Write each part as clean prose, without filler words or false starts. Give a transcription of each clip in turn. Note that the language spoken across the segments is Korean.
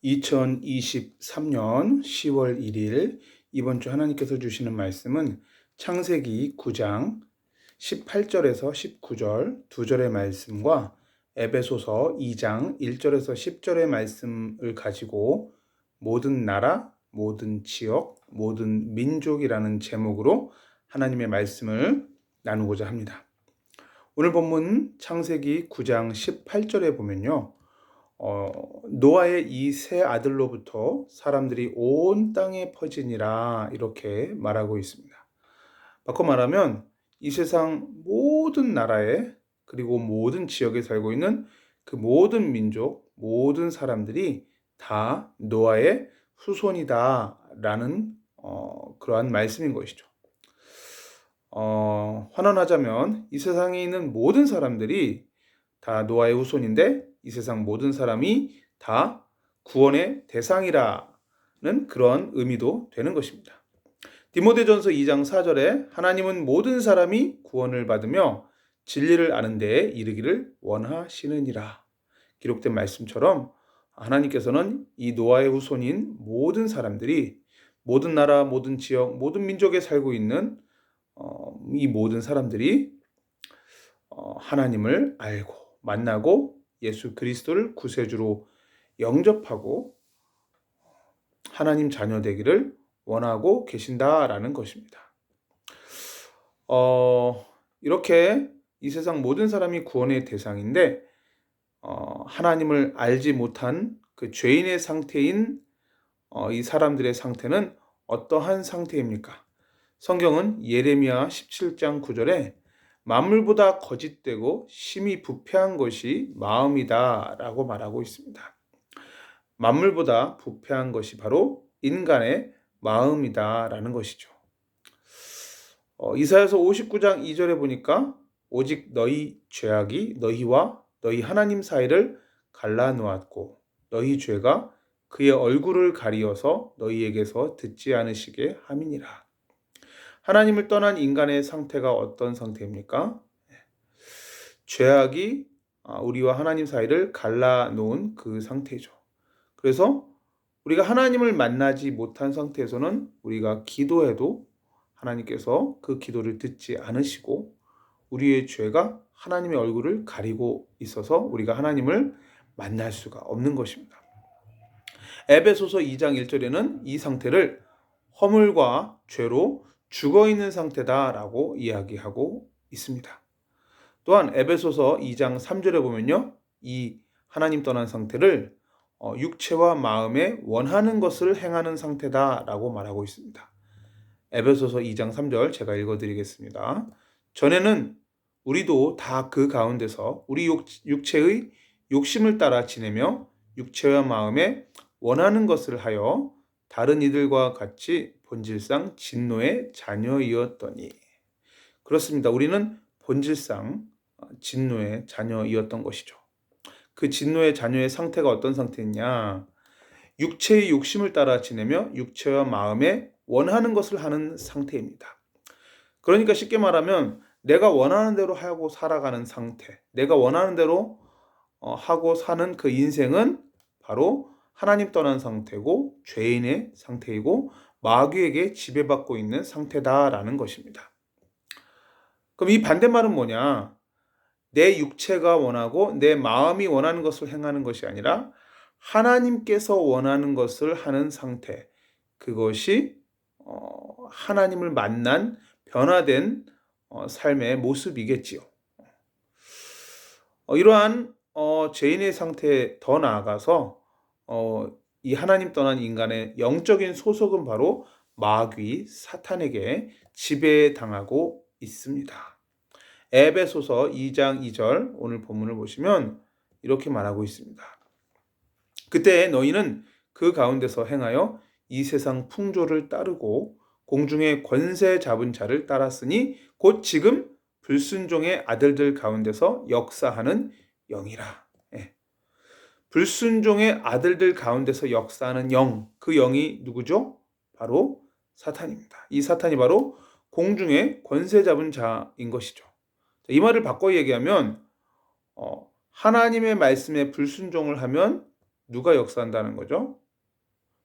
2023년 10월 1일 이번 주 하나님께서 주시는 말씀은 창세기 9장 18절에서 19절 2절의 말씀과 에베소서 2장 1절에서 10절의 말씀을 가지고 모든 나라, 모든 지역, 모든 민족이라는 제목으로 하나님의 말씀을 나누고자 합니다. 오늘 본문 창세기 9장 18절에 보면요. 노아의 이 세 아들로부터 사람들이 온 땅에 퍼지니라 이렇게 말하고 있습니다. 바꿔 말하면 이 세상 모든 나라에 그리고 모든 지역에 살고 있는 그 모든 민족, 모든 사람들이 다 노아의 후손이다 라는 그러한 말씀인 것이죠. 환원하자면 이 세상에 있는 모든 사람들이 다 노아의 후손인데 이 세상 모든 사람이 다 구원의 대상이라는 그런 의미도 되는 것입니다. 디모데전서 2장 4절에 하나님은 모든 사람이 구원을 받으며 진리를 아는 데에 이르기를 원하시느니라 기록된 말씀처럼 하나님께서는 이 노아의 후손인 모든 사람들이 모든 나라, 모든 지역, 모든 민족에 살고 있는 이 모든 사람들이 하나님을 알고 만나고 예수 그리스도를 구세주로 영접하고 하나님 자녀 되기를 원하고 계신다라는 것입니다. 이렇게 이 세상 모든 사람이 구원의 대상인데 하나님을 알지 못한 그 죄인의 상태인 이 사람들의 상태는 어떠한 상태입니까? 성경은 예레미야 17장 9절에 만물보다 거짓되고 심히 부패한 것이 마음이다 라고 말하고 있습니다. 만물보다 부패한 것이 바로 인간의 마음이다 라는 것이죠. 이사야서 59장 2절에 보니까 오직 너희 죄악이 너희와 너희 하나님 사이를 갈라놓았고 너희 죄가 그의 얼굴을 가리어서 너희에게서 듣지 않으시게 함이니라. 하나님을 떠난 인간의 상태가 어떤 상태입니까? 죄악이 우리와 하나님 사이를 갈라놓은 그 상태죠. 그래서 우리가 하나님을 만나지 못한 상태에서는 우리가 기도해도 하나님께서 그 기도를 듣지 않으시고 우리의 죄가 하나님의 얼굴을 가리고 있어서 우리가 하나님을 만날 수가 없는 것입니다. 에베소서 2장 1절에는 이 상태를 허물과 죄로 죽어있는 상태다라고 이야기하고 있습니다. 또한 에베소서 2장 3절에 보면요. 이 하나님 떠난 상태를 육체와 마음에 원하는 것을 행하는 상태다라고 말하고 있습니다. 에베소서 2장 3절 제가 읽어드리겠습니다. 전에는 우리도 다 그 가운데서 우리 육체의 욕심을 따라 지내며 육체와 마음에 원하는 것을 하여 다른 이들과 같이 본질상 진노의 자녀이었더니 그렇습니다. 우리는 본질상 진노의 자녀이었던 것이죠. 그 진노의 자녀의 상태가 어떤 상태냐? 육체의 욕심을 따라 지내며 육체와 마음에 원하는 것을 하는 상태입니다. 그러니까 쉽게 말하면 내가 원하는 대로 하고 살아가는 상태, 내가 원하는 대로 하고 사는 그 인생은 바로 하나님 떠난 상태고 죄인의 상태이고 마귀에게 지배받고 있는 상태다라는 것입니다. 그럼 이 반대말은 뭐냐? 내 육체가 원하고 내 마음이 원하는 것을 행하는 것이 아니라 하나님께서 원하는 것을 하는 상태. 그것이 하나님을 만난 변화된 삶의 모습이겠지요. 이러한 죄인의 상태에 더 나아가서 이 하나님 떠난 인간의 영적인 소속은 바로 마귀 사탄에게 지배당하고 있습니다. 에베소서 2장 2절 오늘 본문을 보시면 이렇게 말하고 있습니다. 그때 너희는 그 가운데서 행하여 이 세상 풍조를 따르고 공중의 권세 잡은 자를 따랐으니 곧 지금 불순종의 아들들 가운데서 역사하는 영이라. 불순종의 아들들 가운데서 역사하는 영, 그 영이 누구죠? 바로 사탄입니다. 이 사탄이 바로 공중의 권세 잡은 자인 것이죠. 이 말을 바꿔 얘기하면 하나님의 말씀에 불순종을 하면 누가 역사한다는 거죠?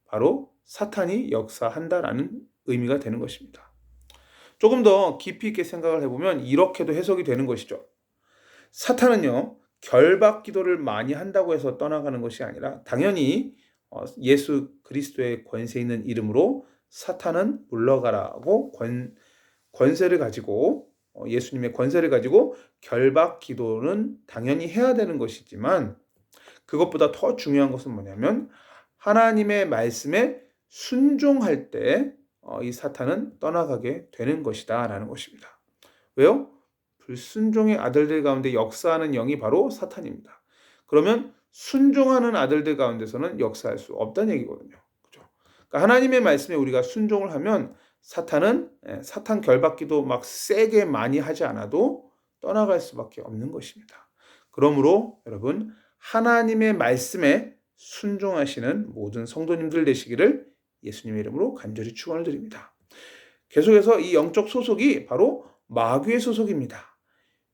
바로 사탄이 역사한다라는 의미가 되는 것입니다. 조금 더 깊이 있게 생각을 해보면 이렇게도 해석이 되는 것이죠. 사탄은요, 결박 기도를 많이 한다고 해서 떠나가는 것이 아니라 당연히 예수 그리스도의 권세 있는 이름으로 사탄은 물러가라고 권세를 가지고 예수님의 권세를 가지고 결박 기도는 당연히 해야 되는 것이지만 그것보다 더 중요한 것은 뭐냐면 하나님의 말씀에 순종할 때 이 사탄은 떠나가게 되는 것이다 라는 것입니다. 왜요? 불순종의 아들들 가운데 역사하는 영이 바로 사탄입니다. 그러면 순종하는 아들들 가운데서는 역사할 수 없다는 얘기거든요. 그렇죠? 그러니까 하나님의 말씀에 우리가 순종을 하면 사탄은 사탄 결박기도 막 세게 많이 하지 않아도 떠나갈 수밖에 없는 것입니다. 그러므로 여러분 하나님의 말씀에 순종하시는 모든 성도님들 되시기를 예수님의 이름으로 간절히 축원을 드립니다. 계속해서 이 영적 소속이 바로 마귀의 소속입니다.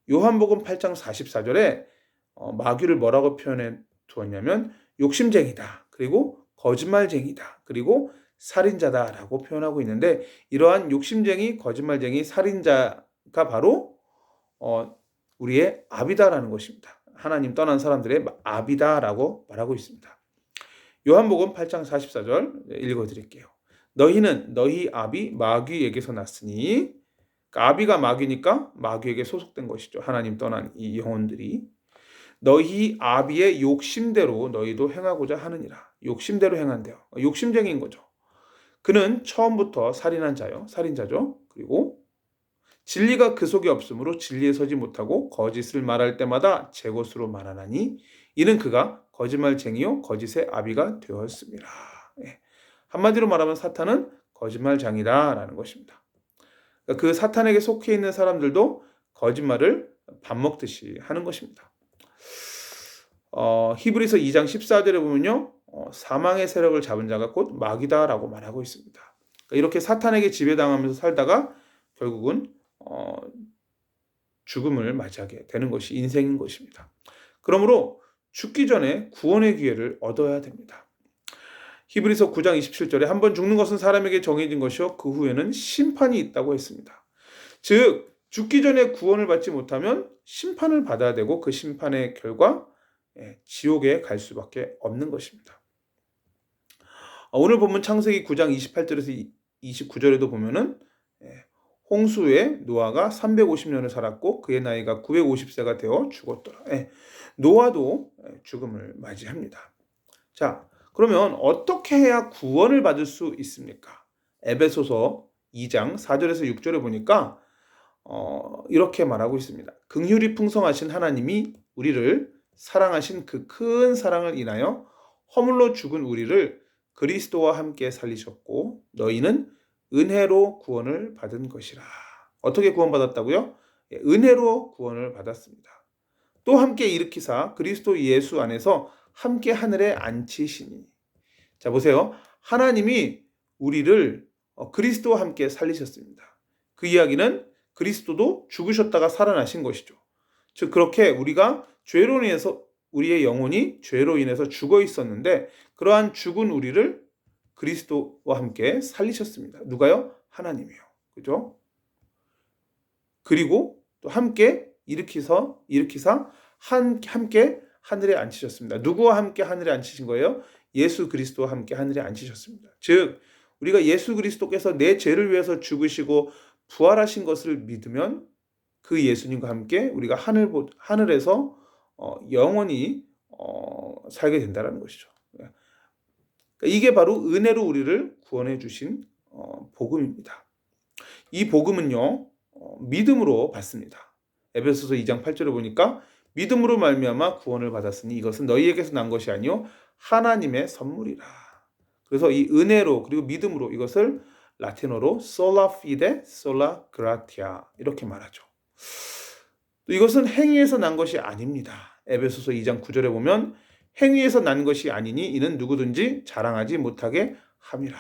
요한복음 8장 44절에 마귀를 뭐라고 표현해 두었냐면 욕심쟁이다. 그리고 거짓말쟁이다. 그리고 살인자다라고 표현하고 있는데 이러한 욕심쟁이, 거짓말쟁이, 살인자가 바로 우리의 압이다라는 것입니다. 하나님 떠난 사람들의 압이다라고 말하고 있습니다. 요한복음 8장 44절 읽어드릴게요. 너희는 너희 압이 마귀에게서 났으니 그러니까 아비가 마귀니까 마귀에게 소속된 것이죠. 하나님 떠난 이 영혼들이 너희 아비의 욕심대로 너희도 행하고자 하느니라. 욕심대로 행한대요. 욕심쟁이인 거죠. 그는 처음부터 살인한 자요. 살인자죠. 그리고 진리가 그 속에 없으므로 진리에 서지 못하고 거짓을 말할 때마다 제 것으로 말하나니 이는 그가 거짓말쟁이요 거짓의 아비가 되었습니다. 한마디로 말하면 사탄은 거짓말장이다라는 것입니다. 그 사탄에게 속해 있는 사람들도 거짓말을 밥 먹듯이 하는 것입니다. 히브리서 2장 14절에 보면요. 사망의 세력을 잡은 자가 곧 마귀다라고 말하고 있습니다. 그러니까 이렇게 사탄에게 지배당하면서 살다가 결국은 죽음을 맞이하게 되는 것이 인생인 것입니다. 그러므로 죽기 전에 구원의 기회를 얻어야 됩니다. 히브리서 9장 27절에 한번 죽는 것은 사람에게 정해진 것이요 그 후에는 심판이 있다고 했습니다. 즉 죽기 전에 구원을 받지 못하면 심판을 받아야 되고 그 심판의 결과 지옥에 갈 수밖에 없는 것입니다. 오늘 본문 창세기 9장 28절에서 29절에도 보면은 홍수에 노아가 350년을 살았고 그의 나이가 950세가 되어 죽었더라. 노아도 죽음을 맞이합니다. 자, 그러면 어떻게 해야 구원을 받을 수 있습니까? 에베소서 2장 4절에서 6절에 보니까 이렇게 말하고 있습니다. 긍휼이 풍성하신 하나님이 우리를 사랑하신 그 큰 사랑을 인하여 허물로 죽은 우리를 그리스도와 함께 살리셨고 너희는 은혜로 구원을 받은 것이라. 어떻게 구원받았다고요? 은혜로 구원을 받았습니다. 또 함께 일으키사 그리스도 예수 안에서 함께 하늘에 앉히시니. 자 보세요. 하나님이 우리를 그리스도와 함께 살리셨습니다. 그 이야기는 그리스도도 죽으셨다가 살아나신 것이죠. 즉 그렇게 우리가 죄로 인해서 우리의 영혼이 죄로 인해서 죽어 있었는데 그러한 죽은 우리를 그리스도와 함께 살리셨습니다. 누가요? 하나님이요. 그죠? 그리고 또 함께 일으키사 함께 하늘에 앉히셨습니다. 누구와 함께 하늘에 앉히신 거예요? 예수 그리스도와 함께 하늘에 앉히셨습니다. 즉 우리가 예수 그리스도께서 내 죄를 위해서 죽으시고 부활하신 것을 믿으면 그 예수님과 함께 우리가 하늘에서 영원히 살게 된다는 것이죠. 이게 바로 은혜로 우리를 구원해 주신 복음입니다. 이 복음은요 믿음으로 받습니다. 에베소서 2장 8절에 보니까 믿음으로 말미암아 구원을 받았으니 이것은 너희에게서 난 것이 아니요 하나님의 선물이라. 그래서 이 은혜로 그리고 믿음으로 이것을 라틴어로 sola fide, sola gratia 이렇게 말하죠. 또 이것은 행위에서 난 것이 아닙니다. 에베소서 2장 9절에 보면 행위에서 난 것이 아니니 이는 누구든지 자랑하지 못하게 함이라.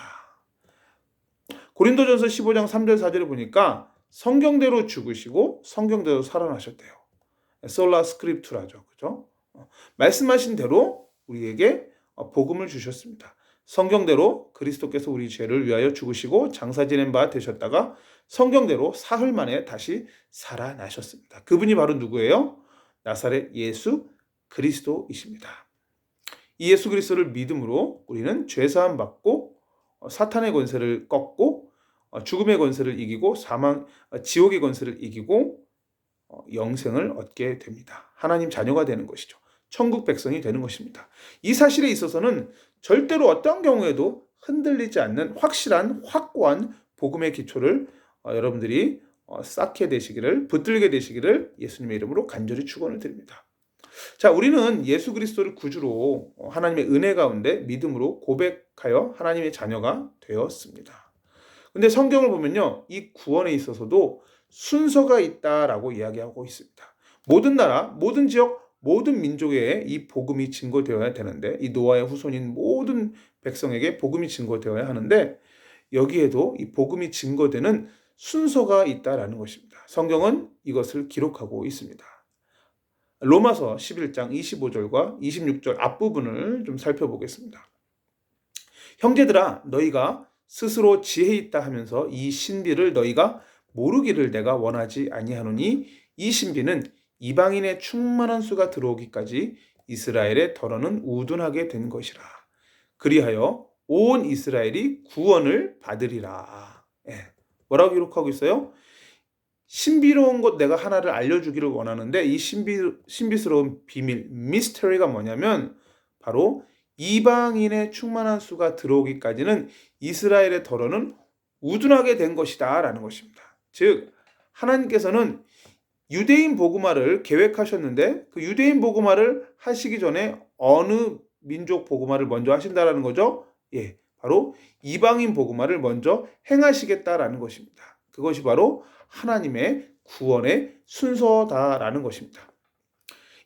고린도전서 15장 3절 4절에 보니까 성경대로 죽으시고 성경대로 살아나셨대요. 솔라 스크립투라죠. 그죠? 말씀하신 대로 우리에게 복음을 주셨습니다. 성경대로 그리스도께서 우리 죄를 위하여 죽으시고 장사 지낸 바 되셨다가 성경대로 사흘 만에 다시 살아나셨습니다. 그분이 바로 누구예요? 나사렛 예수 그리스도이십니다. 이 예수 그리스도를 믿음으로 우리는 죄사함 받고 사탄의 권세를 꺾고 죽음의 권세를 이기고 지옥의 권세를 이기고 영생을 얻게 됩니다. 하나님 자녀가 되는 것이죠. 천국 백성이 되는 것입니다. 이 사실에 있어서는 절대로 어떤 경우에도 흔들리지 않는 확실한 확고한 복음의 기초를 여러분들이 쌓게 되시기를, 붙들게 되시기를 예수님의 이름으로 간절히 축원을 드립니다. 자, 우리는 예수 그리스도를 구주로 하나님의 은혜 가운데 믿음으로 고백하여 하나님의 자녀가 되었습니다. 근데 성경을 보면요, 이 구원에 있어서도 순서가 있다라고 이야기하고 있습니다. 모든 나라, 모든 지역, 모든 민족에 이 복음이 증거되어야 되는데, 이 노아의 후손인 모든 백성에게 복음이 증거되어야 하는데, 여기에도 이 복음이 증거되는 순서가 있다라는 것입니다. 성경은 이것을 기록하고 있습니다. 로마서 11장 25절과 26절 앞부분을 좀 살펴보겠습니다. 형제들아, 너희가 스스로 지혜 있다 하면서 이 신비를 너희가 모르기를 내가 원하지 아니하노니 이 신비는 이방인의 충만한 수가 들어오기까지 이스라엘의 덜어는 우둔하게 된 것이라. 그리하여 온 이스라엘이 구원을 받으리라. 뭐라고 기록하고 있어요? 신비로운 것 내가 하나를 알려주기를 원하는데, 이 신비스러운 비밀, 미스터리가 뭐냐면 바로 이방인의 충만한 수가 들어오기까지는 이스라엘의 덜어는 우둔하게 된 것이다 라는 것입니다. 즉 하나님께서는 유대인 복음화를 계획하셨는데 그 유대인 복음화를 하시기 전에 어느 민족 복음화를 먼저 하신다라는 거죠? 바로 이방인 복음화를 먼저 행하시겠다라는 것입니다. 그것이 바로 하나님의 구원의 순서다라는 것입니다.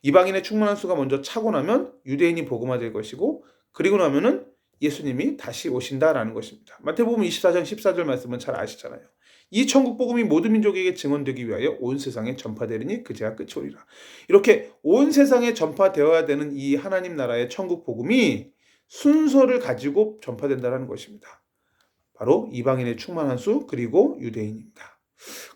이방인의 충만한 수가 먼저 차고 나면 유대인이 복음화될 것이고, 그리고 나면은 예수님이 다시 오신다라는 것입니다. 마태복음 24장 14절 말씀은 잘 아시잖아요. 이 천국 복음이 모든 민족에게 증언되기 위하여 온 세상에 전파되리니 그제야 끝이 오리라. 이렇게 온 세상에 전파되어야 되는 이 하나님 나라의 천국 복음이 순서를 가지고 전파된다는 것입니다. 바로 이방인의 충만한 수 그리고 유대인입니다.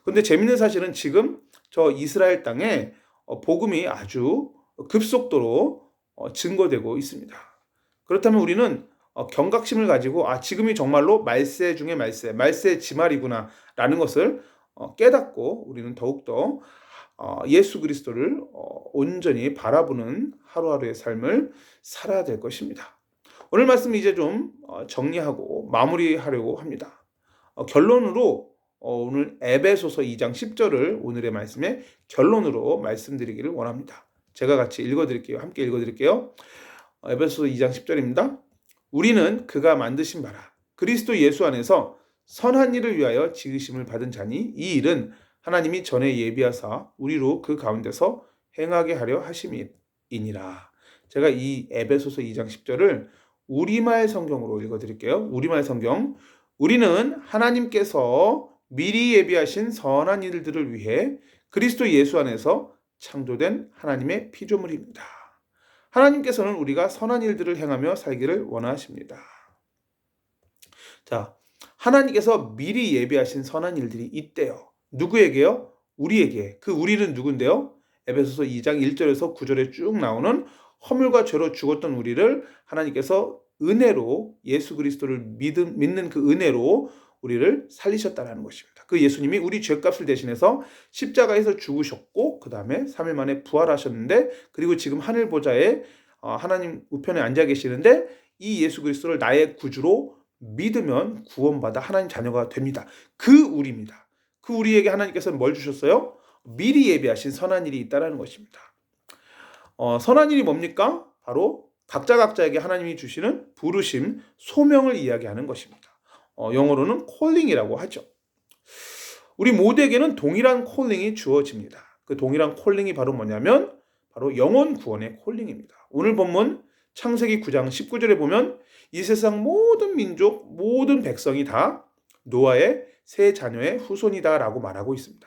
그런데 재밌는 사실은 지금 저 이스라엘 땅에 복음이 아주 급속도로 증거되고 있습니다. 그렇다면 우리는 경각심을 가지고 지금이 정말로 말세 중에 말세의 지말이구나 라는 것을 깨닫고 우리는 더욱더 예수 그리스도를 온전히 바라보는 하루하루의 삶을 살아야 될 것입니다. 오늘 말씀 이제 좀 정리하고 마무리하려고 합니다. 결론으로 오늘 에베소서 2장 10절을 오늘의 말씀의 결론으로 말씀드리기를 원합니다. 제가 같이 읽어드릴게요. 함께 읽어드릴게요. 에베소서 2장 10절입니다. 우리는 그가 만드신 바라 그리스도 예수 안에서 선한 일을 위하여 지으심을 받은 자니 이 일은 하나님이 전에 예비하사 우리로 그 가운데서 행하게 하려 하심이니라. 제가 이 에베소서 2장 10절을 우리말 성경으로 읽어드릴게요. 우리말 성경. 우리는 하나님께서 미리 예비하신 선한 일들을 위해 그리스도 예수 안에서 창조된 하나님의 피조물입니다. 하나님께서는 우리가 선한 일들을 행하며 살기를 원하십니다. 자, 하나님께서 미리 예비하신 선한 일들이 있대요. 누구에게요? 우리에게. 그 우리는 누군데요? 에베소서 2장 1절에서 9절에 쭉 나오는 허물과 죄로 죽었던 우리를 하나님께서 은혜로 예수 그리스도를 믿는 그 은혜로 우리를 살리셨다는 것입니다. 그 예수님이 우리 죄값을 대신해서 십자가에서 죽으셨고 그 다음에 3일 만에 부활하셨는데, 그리고 지금 하늘 보좌에 하나님 우편에 앉아 계시는데, 이 예수 그리스도를 나의 구주로 믿으면 구원받아 하나님 자녀가 됩니다. 그 우리입니다. 그 우리에게 하나님께서는 뭘 주셨어요? 미리 예비하신 선한 일이 있다는 것입니다. 선한 일이 뭡니까? 바로 각자에게 하나님이 주시는 부르심, 소명을 이야기하는 것입니다. 영어로는 calling이라고 하죠. 우리 모두에게는 동일한 콜링이 주어집니다. 그 동일한 콜링이 바로 뭐냐면 바로 영혼 구원의 콜링입니다. 오늘 본문 창세기 9장 19절에 보면 이 세상 모든 민족, 모든 백성이 다 노아의 세 자녀의 후손이다라고 말하고 있습니다.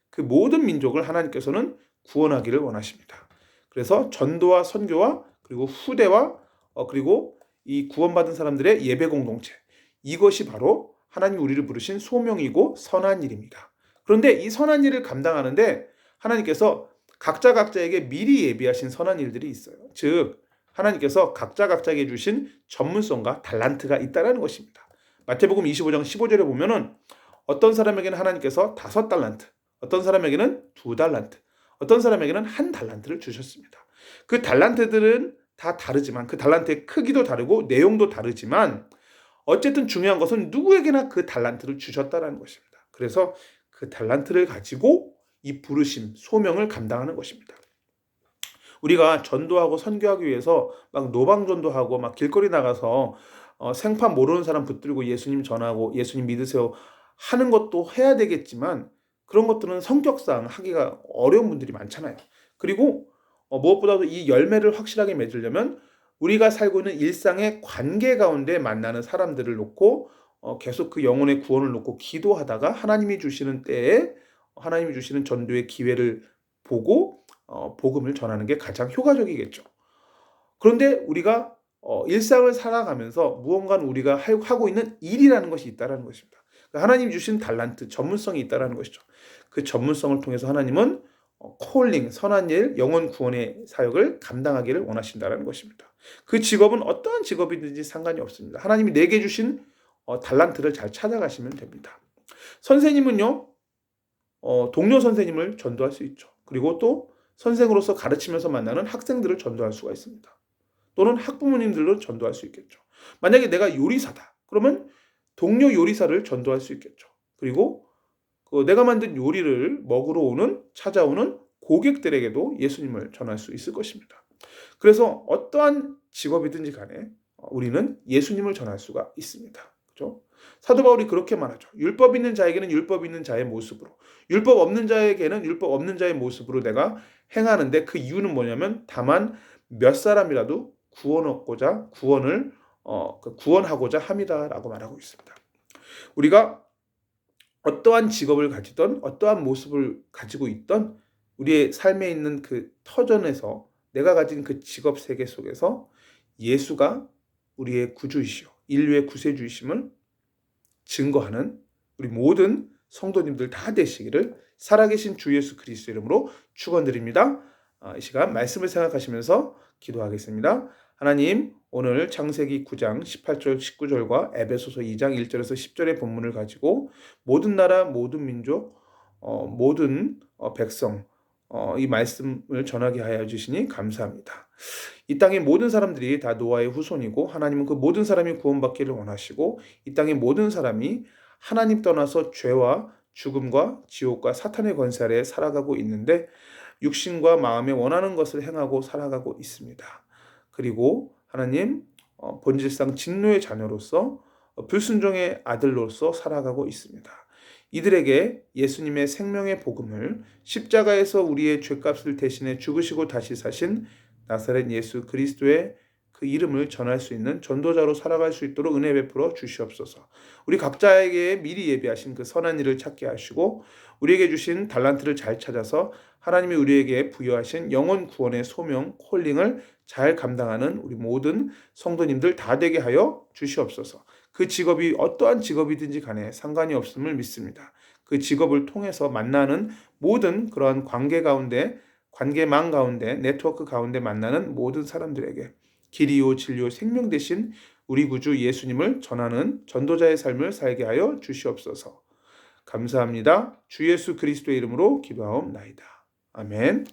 그 모든 민족을 하나님께서는 구원하기를 원하십니다. 그래서 전도와 선교와 그리고 후대와 그리고 이 구원받은 사람들의 예배 공동체, 이것이 바로 하나님이 우리를 부르신 소명이고 선한 일입니다. 그런데 이 선한 일을 감당하는데 하나님께서 각자에게 미리 예비하신 선한 일들이 있어요. 즉 하나님께서 각자에게 주신 전문성과 달란트가 있다는 것입니다. 마태복음 25장 15절에 보면은 어떤 사람에게는 하나님께서 5달란트, 어떤 사람에게는 2달란트, 어떤 사람에게는 1달란트를 주셨습니다. 그 달란트들은 다 다르지만 그 달란트의 크기도 다르고 내용도 다르지만 어쨌든 중요한 것은 누구에게나 그 달란트를 주셨다는 것입니다. 그래서 그 달란트를 가지고 이 부르심, 소명을 감당하는 것입니다. 우리가 전도하고 선교하기 위해서 막 노방전도하고 막 길거리 나가서 생판 모르는 사람 붙들고 예수님 전하고 예수님 믿으세요 하는 것도 해야 되겠지만 그런 것들은 성격상 하기가 어려운 분들이 많잖아요. 그리고 무엇보다도 이 열매를 확실하게 맺으려면 우리가 살고 있는 일상의 관계 가운데 만나는 사람들을 놓고 계속 그 영혼의 구원을 놓고 기도하다가 하나님이 주시는 때에 하나님이 주시는 전도의 기회를 보고 복음을 전하는 게 가장 효과적이겠죠. 그런데 우리가 일상을 살아가면서 무언가는 우리가 하고 있는 일이라는 것이 있다는 것입니다. 하나님 주신 달란트, 전문성이 있다는 것이죠. 그 전문성을 통해서 하나님은 콜링, 선한 일, 영혼 구원의 사역을 감당하기를 원하신다는 것입니다. 그 직업은 어떠한 직업이든지 상관이 없습니다. 하나님이 내게 주신 달란트를 잘 찾아가시면 됩니다. 선생님은요, 동료 선생님을 전도할 수 있죠. 그리고 또 선생으로서 가르치면서 만나는 학생들을 전도할 수가 있습니다. 또는 학부모님들로 전도할 수 있겠죠. 만약에 내가 요리사다. 그러면 동료 요리사를 전도할 수 있겠죠. 그리고 내가 만든 요리를 먹으러 찾아오는 고객들에게도 예수님을 전할 수 있을 것입니다. 그래서 어떠한 직업이든지 간에 우리는 예수님을 전할 수가 있습니다. 그렇죠? 사도 바울이 그렇게 말하죠. 율법 있는 자에게는 율법 있는 자의 모습으로, 율법 없는 자에게는 율법 없는 자의 모습으로 내가 행하는데 그 이유는 뭐냐면 다만 몇 사람이라도 구원하고자 함이다라고 말하고 있습니다. 우리가 어떠한 직업을 가지던 어떠한 모습을 가지고 있던 우리의 삶에 있는 그 터전에서 내가 가진 그 직업 세계 속에서 예수가 우리의 구주이시오, 인류의 구세주이심을 증거하는 우리 모든 성도님들 다 되시기를 살아계신 주 예수 그리스도 이름으로 축원드립니다. 이 시간 말씀을 생각하시면서 기도하겠습니다. 하나님, 오늘 창세기 9장 18절 19절과 에베소서 2장 1절에서 10절의 본문을 가지고 모든 나라, 모든 민족, 모든 백성 이 말씀을 전하게 하여 주시니 감사합니다. 이 땅의 모든 사람들이 다 노아의 후손이고 하나님은 그 모든 사람이 구원받기를 원하시고 이 땅의 모든 사람이 하나님 떠나서 죄와 죽음과 지옥과 사탄의 권세 아래 살아가고 있는데 육신과 마음에 원하는 것을 행하고 살아가고 있습니다. 그리고 하나님 본질상 진노의 자녀로서 불순종의 아들로서 살아가고 있습니다. 이들에게 예수님의 생명의 복음을 십자가에서 우리의 죄값을 대신해 죽으시고 다시 사신 나사렛 예수 그리스도의 그 이름을 전할 수 있는 전도자로 살아갈 수 있도록 은혜 베풀어 주시옵소서. 우리 각자에게 미리 예비하신 그 선한 일을 찾게 하시고 우리에게 주신 달란트를 잘 찾아서 하나님이 우리에게 부여하신 영혼 구원의 소명, 콜링을 잘 감당하는 우리 모든 성도님들 다 되게 하여 주시옵소서. 그 직업이 어떠한 직업이든지 간에 상관이 없음을 믿습니다. 그 직업을 통해서 만나는 모든 그러한 관계망 가운데, 네트워크 가운데 만나는 모든 사람들에게 길이요 진리요 생명 되신 우리 구주 예수님을 전하는 전도자의 삶을 살게 하여 주시옵소서. 감사합니다. 주 예수 그리스도의 이름으로 기도하옵나이다. 아멘.